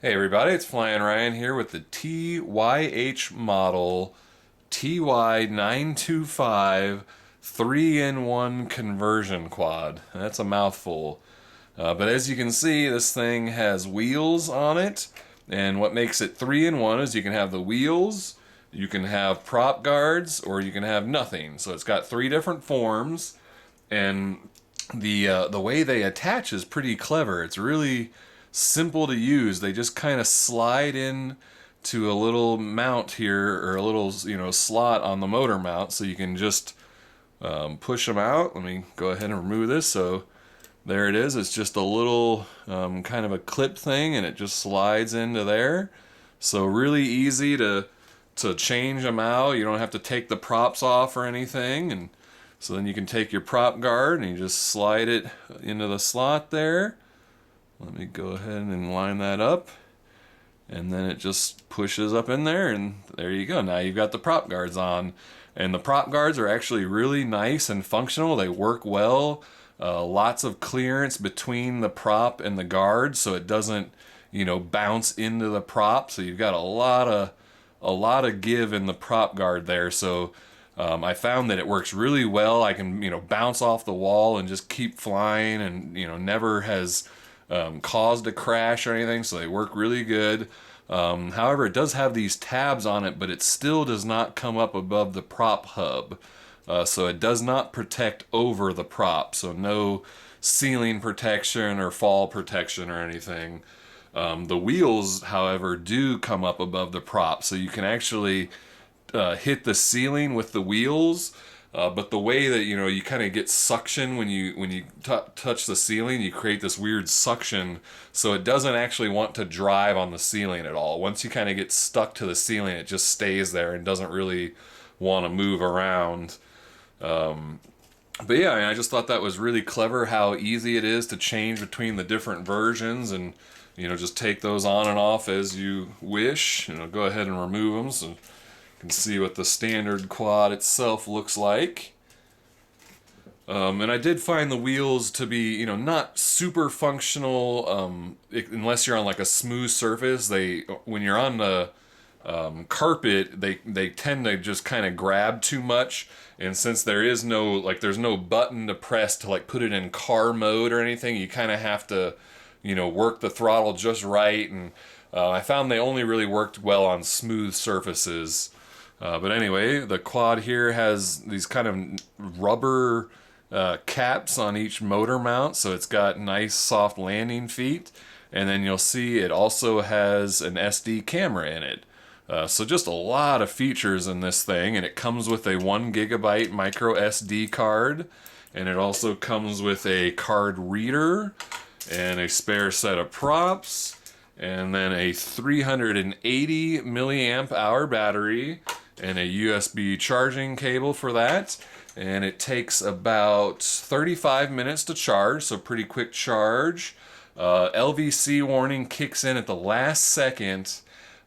Hey everybody, it's Flyin Ryan here with the TYH model TY925 3-in-1 conversion quad. That's a mouthful. But as you can see, this thing has wheels on it, and what makes it 3-in-1 is you can have the wheels, you can have prop guards, or you can have nothing. So it's got three different forms, and the way they attach is pretty clever. It's really simple to use. They just kind of slide in to a little mount here, or a little slot on the motor mount, so you can just push them out. Let me go ahead and remove this. So there it is. It's just a little kind of a clip thing, and it just slides into there. So really easy to change them out. You don't have to take the props off or anything. And so then you can take your prop guard and you just slide it into the slot there. Let me go ahead and line that up. And then it just pushes up in there, and there you go. Now you've got the prop guards on. And the prop guards are actually really nice and functional. They work well. Lots of clearance between the prop and the guard, so it doesn't, bounce into the prop. So you've got a lot of give in the prop guard there. So I found that it works really well. I can, bounce off the wall and just keep flying, and never has caused a crash or anything. So they work really good. However, it does have these tabs on it, but it still does not come up above the prop hub. So it does not protect over the prop. So no ceiling protection or fall protection or anything. The wheels, however, do come up above the prop. So you can actually hit the ceiling with the wheels. But the way that you kind of get suction when you touch the ceiling, you create this weird suction, so it doesn't actually want to drive on the ceiling at all. Once you kind of get stuck to the ceiling, it just stays there and doesn't really want to move around. But yeah, I just thought that was really clever how easy it is to change between the different versions, and just take those on and off as you wish. Go ahead and remove them so can see what the standard quad itself looks like. And I did find the wheels to be, not super functional unless you're on like a smooth surface. When you're on the carpet, they tend to just kind of grab too much. And since there's no button to press to put it in car mode or anything, you kind of have to, work the throttle just right. And I found they only really worked well on smooth surfaces. But anyway, the quad here has these kind of rubber caps on each motor mount, so it's got nice soft landing feet. And then you'll see it also has an SD camera in it. So just a lot of features in this thing, and it comes with a 1 gigabyte micro SD card, and it also comes with a card reader and a spare set of props, and then a 380 milliamp hour battery, and a USB charging cable for that. And it takes about 35 minutes to charge, so pretty quick charge. LVC warning kicks in at the last second,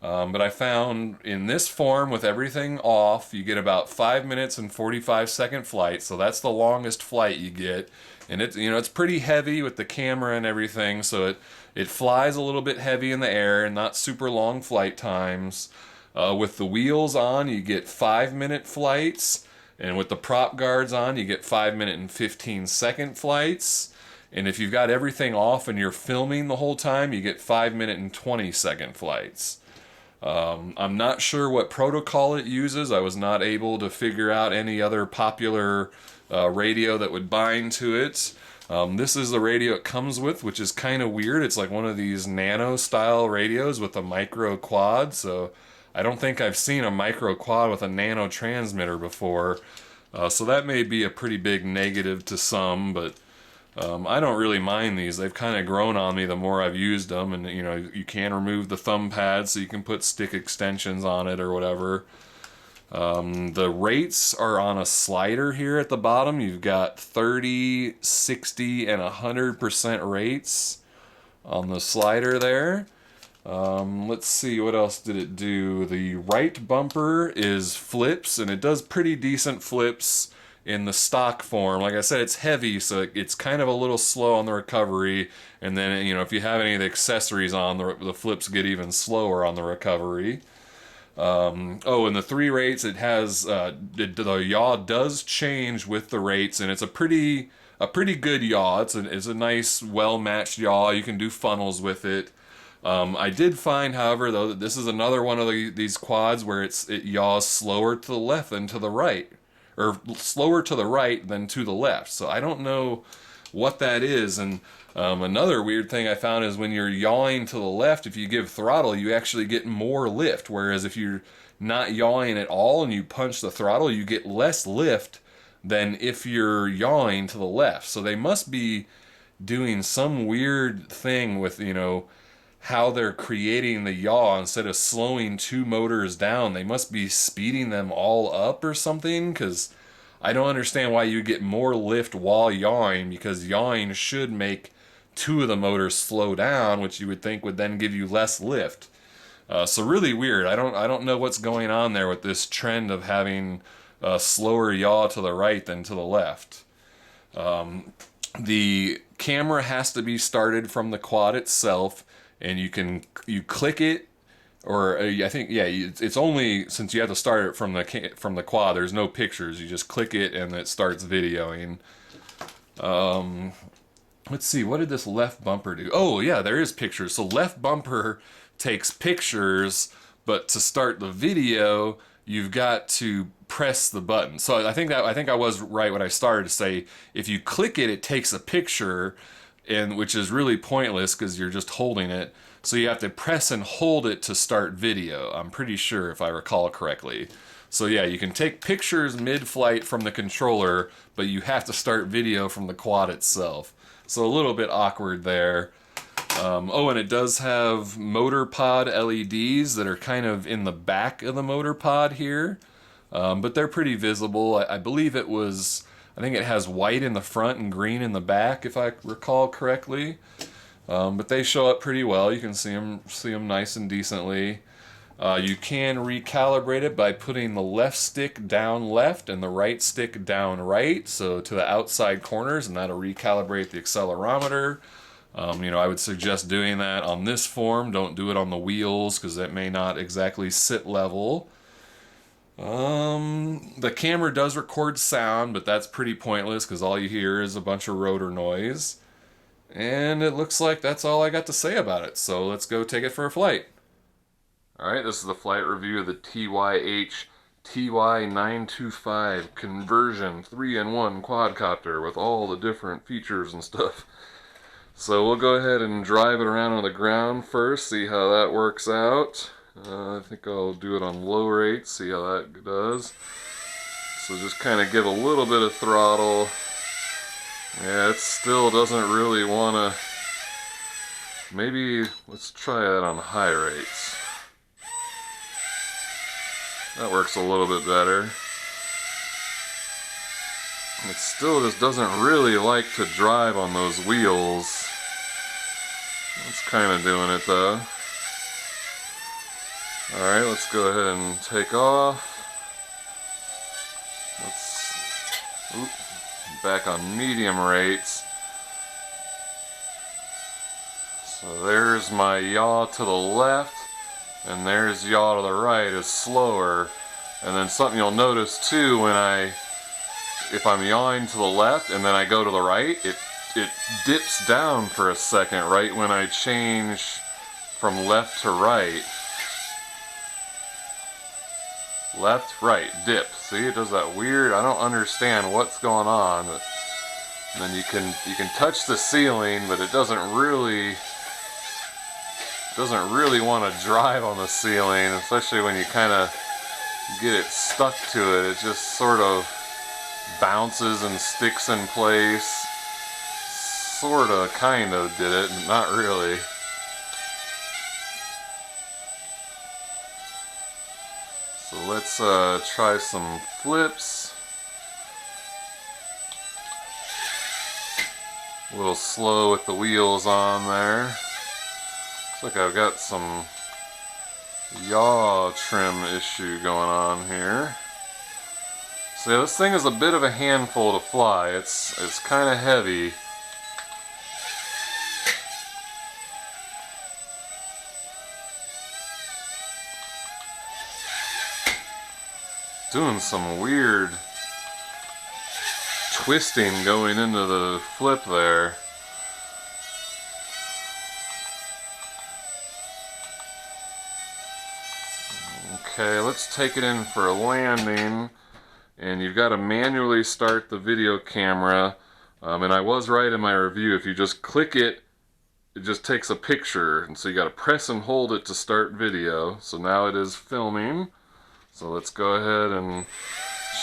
but I found in this form with everything off, you get about 5 minutes and 45-second flight, so that's the longest flight you get. And it's pretty heavy with the camera and everything, so it flies a little bit heavy in the air and not super long flight times. With the wheels on, you get 5-minute flights, and with the prop guards on, you get 5-minute and 15-second flights. And if you've got everything off and you're filming the whole time, you get 5-minute and 20-second flights. I'm not sure what protocol it uses. I was not able to figure out any other popular radio that would bind to it. This is the radio it comes with, which is kind of weird. It's like one of these nano-style radios with a micro quad, so I don't think I've seen a micro quad with a nano transmitter before, so that may be a pretty big negative to some, but I don't really mind these. They've kind of grown on me the more I've used them, and you can remove the thumb pad so you can put stick extensions on it or whatever. The rates are on a slider here at the bottom. You've got 30, 60, and 100% rates on the slider there. Let's see, what else did it do? The right bumper is flips, and it does pretty decent flips in the stock form. Like I said, it's heavy, so it's kind of a little slow on the recovery. And then, you know, if you have any of the accessories on, the flips get even slower on the recovery. Oh, and the 3 rates, it has the yaw does change with the rates, and it's a pretty good yaw. It's a nice, well matched yaw. You can do funnels with it. I did find, however, though, that this is another one of these quads where it yaws slower to the left than to the right, or slower to the right than to the left. So I don't know what that is. And another weird thing I found is when you're yawing to the left, if you give throttle, you actually get more lift. Whereas if you're not yawing at all and you punch the throttle, you get less lift than if you're yawing to the left. So they must be doing some weird thing with, you know, how they're creating the yaw. Instead of slowing 2 motors down, they must be speeding them all up or something, because I don't understand why you get more lift while yawing, because yawing should make 2 of the motors slow down, which you would think would then give you less lift. So really weird. I don't know what's going on there with this trend of having a slower yaw to the right than to the left. The camera has to be started from the quad itself, and you click it, or I think, yeah, it's only, since you have to start it from the quad, there's no pictures. You just click it and it starts videoing. Let's see, what did this left bumper do? Oh yeah, there is pictures. So left bumper takes pictures, but to start the video, you've got to press the button. So I think I was right when I started to say, if you click it, it takes a picture, and which is really pointless because you're just holding it. So you have to press and hold it to start video. I'm pretty sure, if I recall correctly. So yeah, you can take pictures mid-flight from the controller, but you have to start video from the quad itself. So a little bit awkward there. Oh, and it does have motor pod LEDs that are kind of in the back of the motor pod here. But they're pretty visible. I believe I think it has white in the front and green in the back, if I recall correctly. But they show up pretty well. You can see them nice and decently. You can recalibrate it by putting the left stick down left and the right stick down right, so to the outside corners, and that'll recalibrate the accelerometer. You know, I would suggest doing that on this form. Don't do it on the wheels, because that may not exactly sit level. The camera does record sound, but that's pretty pointless because all you hear is a bunch of rotor noise. And it looks like that's all I got to say about it, so let's go take it for a flight. Alright, this is the flight review of the TYH TY925 conversion 3-in-1 quadcopter with all the different features and stuff. So we'll go ahead and drive it around on the ground first, see how that works out. I think I'll do it on low rate, see how that does. So just kind of give a little bit of throttle. Yeah, it still doesn't really want to... Maybe let's try that on high rates. That works a little bit better. It still just doesn't really like to drive on those wheels. It's kind of doing it though. Alright, let's go ahead and take off. Back on medium rates. So there's my yaw to the left, and there's yaw to the right is slower. And then something you'll notice too, if I'm yawing to the left and then I go to the right, it dips down for a second right when I change from left to right. Left, right, dip. See, it does that weird, I don't understand what's going on. And then you can touch the ceiling, but it doesn't really want to drive on the ceiling, especially when you kind of get it stuck to it. It just sort of bounces and sticks in place. Sorta, kind of did it, not really. So let's try some flips. A little slow with the wheels on there. Looks like I've got some yaw trim issue going on here. So yeah, this thing is a bit of a handful to fly. It's kind of heavy. Doing some weird twisting going into the flip there. Okay, let's take it in for a landing, and you've got to manually start the video camera, and I was right in my review, if you just click it, it just takes a picture, and so you got to press and hold it to start video. So now it is filming. So let's go ahead and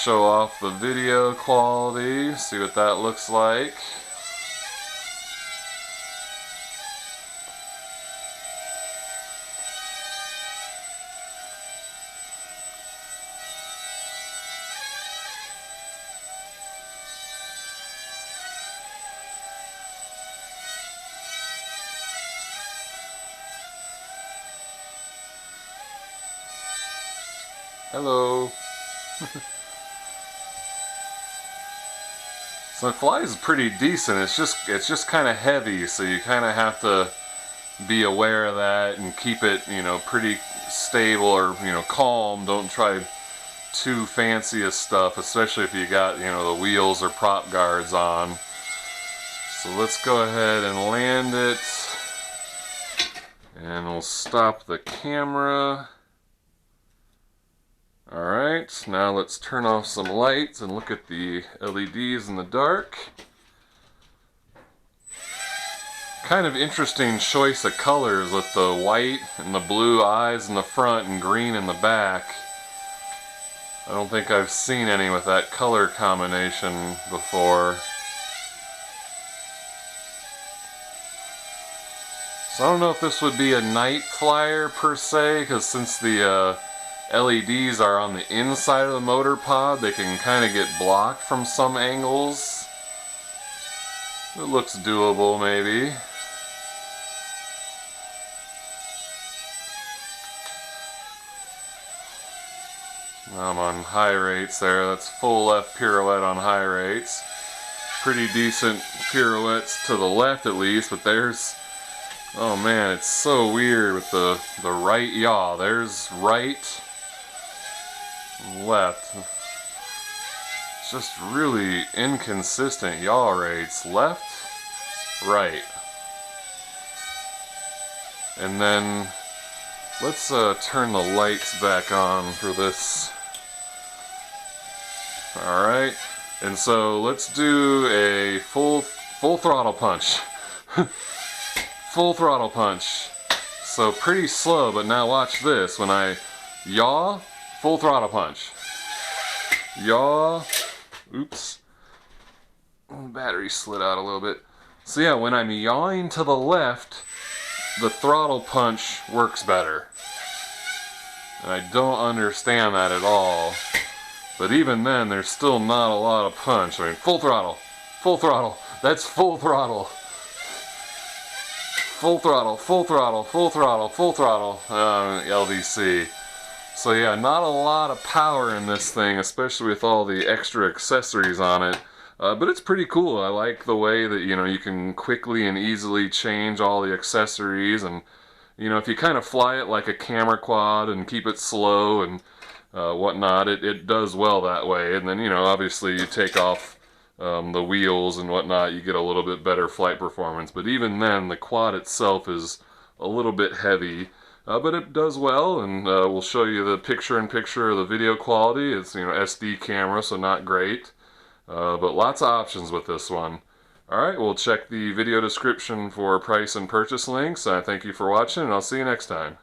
show off the video quality, see what that looks like. Hello. So it flies pretty decent. It's just kind of heavy, so you kind of have to be aware of that and keep it, you know, pretty stable or, you know, calm. Don't try too fancy stuff, especially if you got, you know, the wheels or prop guards on. So let's go ahead and land it, and we'll stop the camera. Alright, now let's turn off some lights and look at the LEDs in the dark. Kind of interesting choice of colors with the white and the blue eyes in the front and green in the back. I don't think I've seen any with that color combination before. So I don't know if this would be a night flyer per se, because since the LEDs are on the inside of the motor pod, they can kind of get blocked from some angles. It looks doable, maybe. I'm on high rates there. That's full left pirouette on high rates. Pretty decent pirouettes to the left at least, but there's... oh man, it's so weird with the right yaw. There's right, left. It's just really inconsistent yaw rates. Left, right. And then let's turn the lights back on for this. Alright, and so let's do a full throttle punch. Full throttle punch. So pretty slow, but now watch this. When I yaw, full throttle punch. Yaw. Oops. Battery slid out a little bit. So yeah, when I'm yawing to the left, the throttle punch works better. And I don't understand that at all. But even then, there's still not a lot of punch. I mean, full throttle. Full throttle. That's full throttle. Full throttle, full throttle, full throttle, full throttle, LVC. So yeah, not a lot of power in this thing, especially with all the extra accessories on it. But it's pretty cool. I like the way that, you know, you can quickly and easily change all the accessories, and, you know, if you kind of fly it like a camera quad and keep it slow and whatnot, it does well that way. And then, you know, obviously you take off the wheels and whatnot, you get a little bit better flight performance. But even then, the quad itself is a little bit heavy, but it does well. And we'll show you the picture-in-picture of the video quality. It's, you know, SD camera, so not great, but lots of options with this one. Alright, we'll check the video description for price and purchase links. Thank you for watching, and I'll see you next time.